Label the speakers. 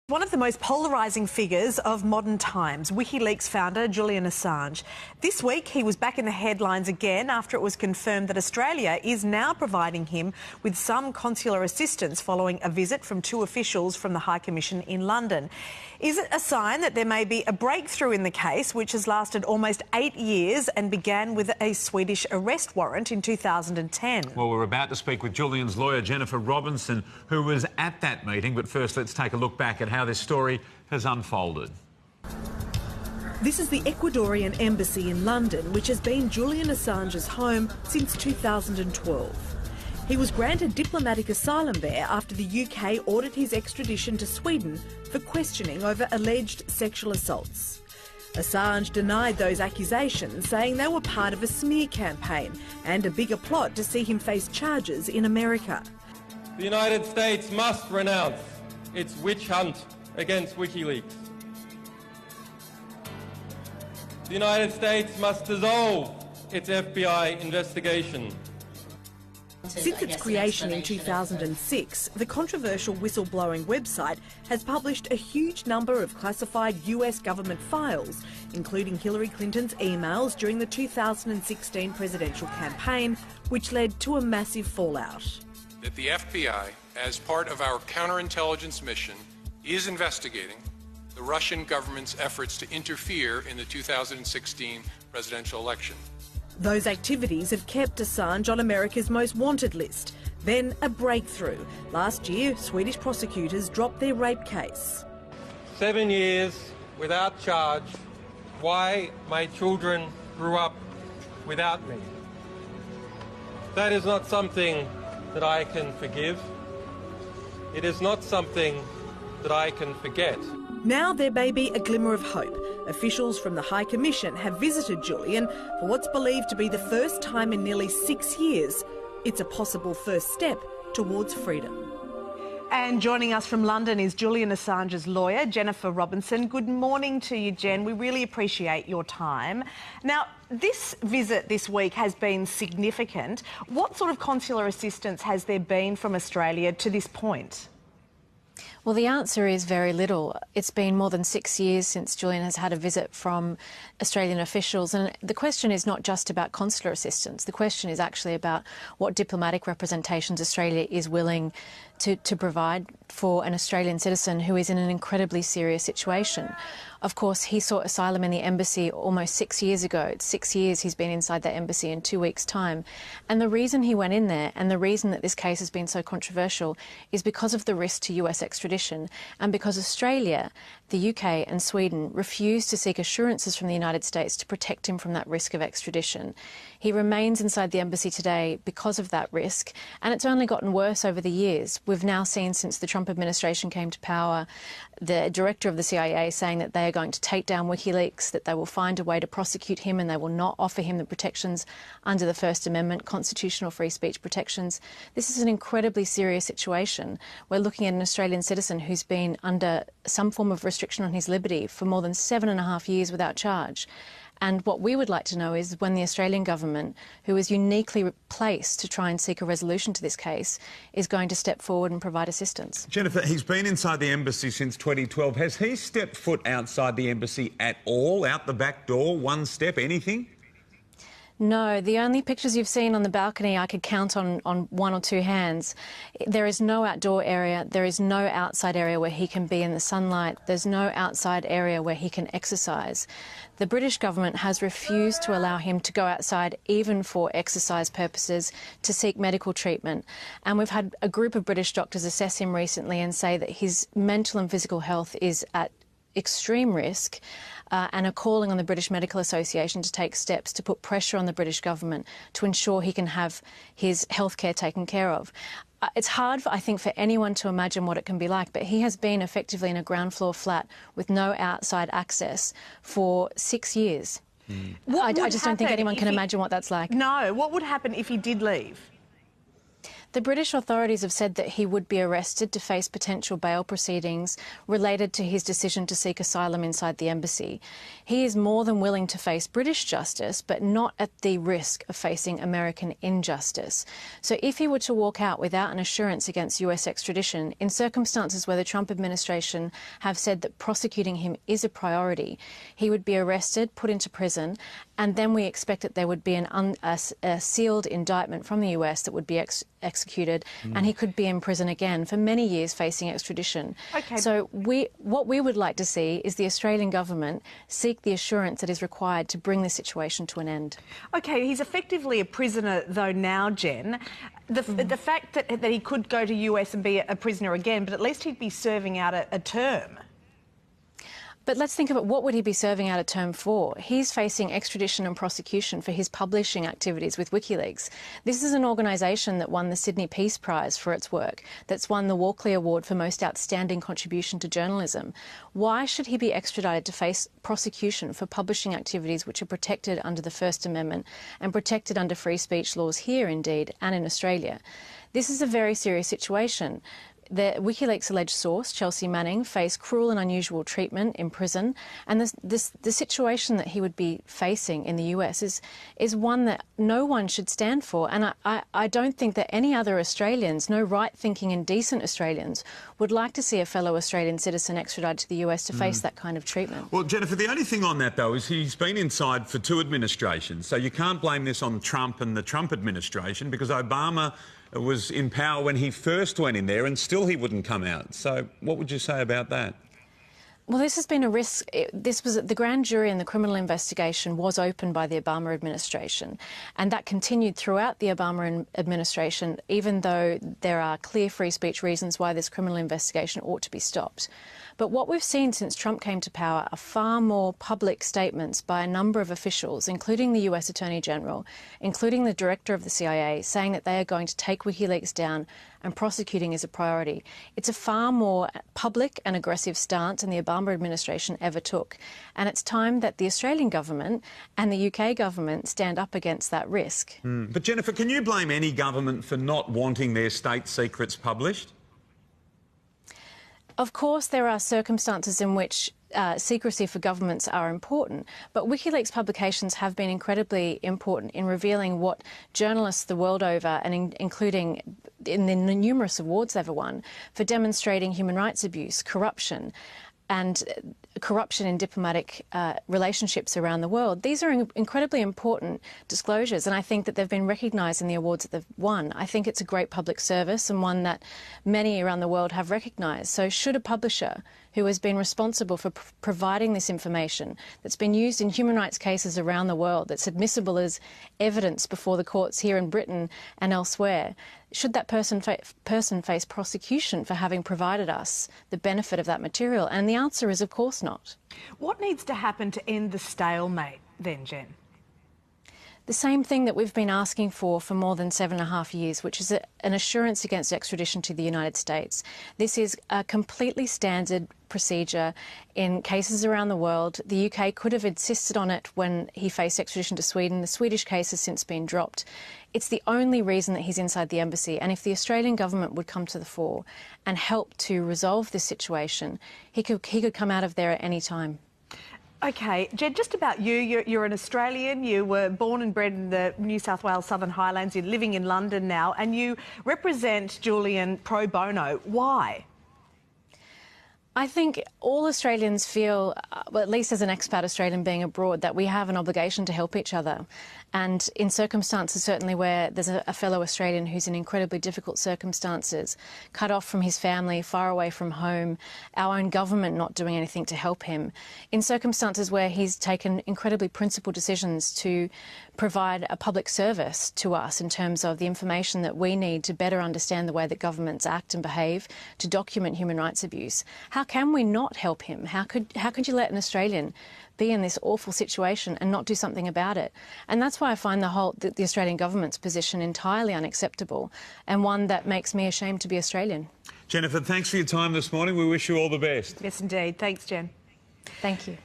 Speaker 1: One of the most polarising figures of modern times, WikiLeaks founder Julian Assange. This week he was back in the headlines again after it was confirmed that Australia is now providing him with some consular assistance following a visit from two officials from the High Commission in London. Is it a sign that there may be a breakthrough in the case, which has lasted almost 8 years and began with a Swedish arrest warrant in 2010?
Speaker 2: Well, we're about to speak with Julian's lawyer, Jennifer Robinson, who was at that meeting. But first, let's take a look back at how this story has unfolded.
Speaker 1: This is the Ecuadorian Embassy in London, which has been Julian Assange's home since 2012. He was granted diplomatic asylum there after the UK ordered his extradition to Sweden for questioning over alleged sexual assaults. Assange denied those accusations, saying they were part of a smear campaign and a bigger plot to see him face charges in America.
Speaker 3: The United States must renounce its witch hunt against WikiLeaks. The United States must dissolve its FBI investigation.
Speaker 1: Since its creation in 2006, the controversial whistleblowing website has published a huge number of classified US government files, including Hillary Clinton's emails during the 2016 presidential campaign, which led to a massive fallout.
Speaker 4: That the FBI, as part of our counterintelligence mission, is investigating the Russian government's efforts to interfere in the 2016 presidential election.
Speaker 1: Those activities have kept Assange on America's most wanted list. Then a breakthrough. Last year, Swedish prosecutors dropped their rape case.
Speaker 3: 7 years without charge. Why my children grew up without me. That is not something that I can forgive. It is not something that I can forget.
Speaker 1: Now there may be a glimmer of hope. Officials from the High Commission have visited Julian for what's believed to be the first time in nearly 6 years. It's a possible first step towards freedom. And joining us from London is Julian Assange's lawyer, Jennifer Robinson. Good morning to you, Jen. We really appreciate your time. Now, this visit this week has been significant. What sort of consular assistance has there been from Australia to this point?
Speaker 5: Well, the answer is very little. It's been more than 6 years since Julian has had a visit from Australian officials, and the question is not just about consular assistance. The question is actually about what diplomatic representations Australia is willing to provide for an Australian citizen who is in an incredibly serious situation. Of course, he sought asylum in the embassy almost 6 years ago. It's 6 years he's been inside that embassy in 2 weeks' time. And the reason he went in there and the reason that this case has been so controversial is because of the risk to US extradition and because Australia, the UK and Sweden refused to seek assurances from the United States to protect him from that risk of extradition. He remains inside the embassy today because of that risk, and it's only gotten worse over the years. We've now seen, since the Trump administration came to power, the director of the CIA saying that they are going to take down WikiLeaks, that they will find a way to prosecute him and they will not offer him the protections under the First Amendment, constitutional free speech protections. This is an incredibly serious situation. We're looking at an Australian citizen who's been under some form of restriction on his liberty for more than 7.5 years without charge. And what we would like to know is when the Australian government, who is uniquely placed to try and seek a resolution to this case, is going to step forward and provide assistance.
Speaker 2: Jennifer, he's been inside the embassy since 2012. Has he stepped foot outside the embassy at all? Out the back door? One step? Anything?
Speaker 5: No, the only pictures you've seen on the balcony I could count on one or two hands. There is no outdoor area, there is no outside area where he can be in the sunlight, there's no outside area where he can exercise. The British government has refused to allow him to go outside even for exercise purposes, to seek medical treatment. And we've had a group of British doctors assess him recently and say that his mental and physical health is at extreme risk, and are calling on the British Medical Association to take steps to put pressure on the British government to ensure he can have his healthcare taken care of. It's hard, I think, for anyone to imagine what it can be like, but he has been effectively in a ground floor flat with no outside access for 6 years. I just don't think anyone can imagine what that's like.
Speaker 1: No. What would happen if he did leave?
Speaker 5: The British authorities have said that he would be arrested to face potential bail proceedings related to his decision to seek asylum inside the embassy. He is more than willing to face British justice, but not at the risk of facing American injustice. So if he were to walk out without an assurance against US extradition, in circumstances where the Trump administration have said that prosecuting him is a priority, he would be arrested, put into prison, and then we expect that there would be a sealed indictment from the US that would be executed, and he could be in prison again for many years facing extradition.
Speaker 1: Okay.
Speaker 5: So what we would like to see is the Australian government seek the assurance that is required to bring the situation to an end.
Speaker 1: OK, he's effectively a prisoner, though, now, Jen. The fact that he could go to US and be a prisoner again, but at least he'd be serving out a term.
Speaker 5: But let's think about what would he be serving out a term for. He's facing extradition and prosecution for his publishing activities with WikiLeaks. This is an organisation that won the Sydney Peace Prize for its work, that's won the Walkley Award for most outstanding contribution to journalism. Why should he be extradited to face prosecution for publishing activities which are protected under the First Amendment and protected under free speech laws here, indeed, and in Australia? This is a very serious situation. The WikiLeaks alleged source, Chelsea Manning, faced cruel and unusual treatment in prison, and the situation that he would be facing in the US is one that no one should stand for. And I don't think that any other Australians, no right-thinking and decent Australians, would like to see a fellow Australian citizen extradited to the US to face that kind of treatment.
Speaker 2: Well, Jennifer, the only thing on that, though, is he's been inside for 2 administrations, so you can't blame this on Trump and the Trump administration, because Obama was in power when he first went in there and still he wouldn't come out. So what would you say about that?
Speaker 5: Well, this has been a risk. This was the grand jury and the criminal investigation was opened by the Obama administration, and that continued throughout the Obama administration, even though there are clear free speech reasons why this criminal investigation ought to be stopped. But what we've seen since Trump came to power are far more public statements by a number of officials, including the US Attorney General, including the director of the CIA, saying that they are going to take WikiLeaks down and prosecuting is a priority. It's a far more public and aggressive stance than the Obama administration ever took. And it's time that the Australian government and the UK government stand up against that risk.
Speaker 2: But Jennifer, can you blame any government for not wanting their state secrets published?
Speaker 5: Of course, there are circumstances in which secrecy for governments are important, but WikiLeaks publications have been incredibly important in revealing what journalists the world over, and including in the numerous awards they've won, for demonstrating human rights abuse, corruption, and corruption in diplomatic relationships around the world. These are incredibly important disclosures, and I think that they've been recognised in the awards that they've won. I think it's a great public service and one that many around the world have recognised. So should a publisher who has been responsible for providing this information that's been used in human rights cases around the world, that's admissible as evidence before the courts here in Britain and elsewhere, should that person face prosecution for having provided us the benefit of that material? And the answer is, of course not.
Speaker 1: What needs to happen to end the stalemate then, Jen?
Speaker 5: The same thing that we've been asking for more than 7.5 years, which is an assurance against extradition to the United States. This is a completely standard procedure in cases around the world. The UK could have insisted on it when he faced extradition to Sweden. The Swedish case has since been dropped. It's the only reason that he's inside the embassy, and if the Australian government would come to the fore and help to resolve this situation, he could come out of there at any time.
Speaker 1: OK, Jed, just about you. You're an Australian. You were born and bred in the New South Wales Southern Highlands. You're living in London now, and you represent Julian pro bono. Why?
Speaker 5: I think all Australians feel, well, at least as an expat Australian being abroad, that we have an obligation to help each other. And in circumstances certainly where there's a fellow Australian who's in incredibly difficult circumstances, cut off from his family, far away from home, our own government not doing anything to help him, in circumstances where he's taken incredibly principled decisions to provide a public service to us in terms of the information that we need to better understand the way that governments act and behave, to document human rights abuse. How can we not help him? How could you let an Australian be in this awful situation and not do something about it? And that's why I find the Australian government's position entirely unacceptable, and one that makes me ashamed to be Australian.
Speaker 2: Jennifer, thanks for your time this morning. We wish you all the best.
Speaker 1: Yes, indeed. Thanks, Jen.
Speaker 5: Thank you.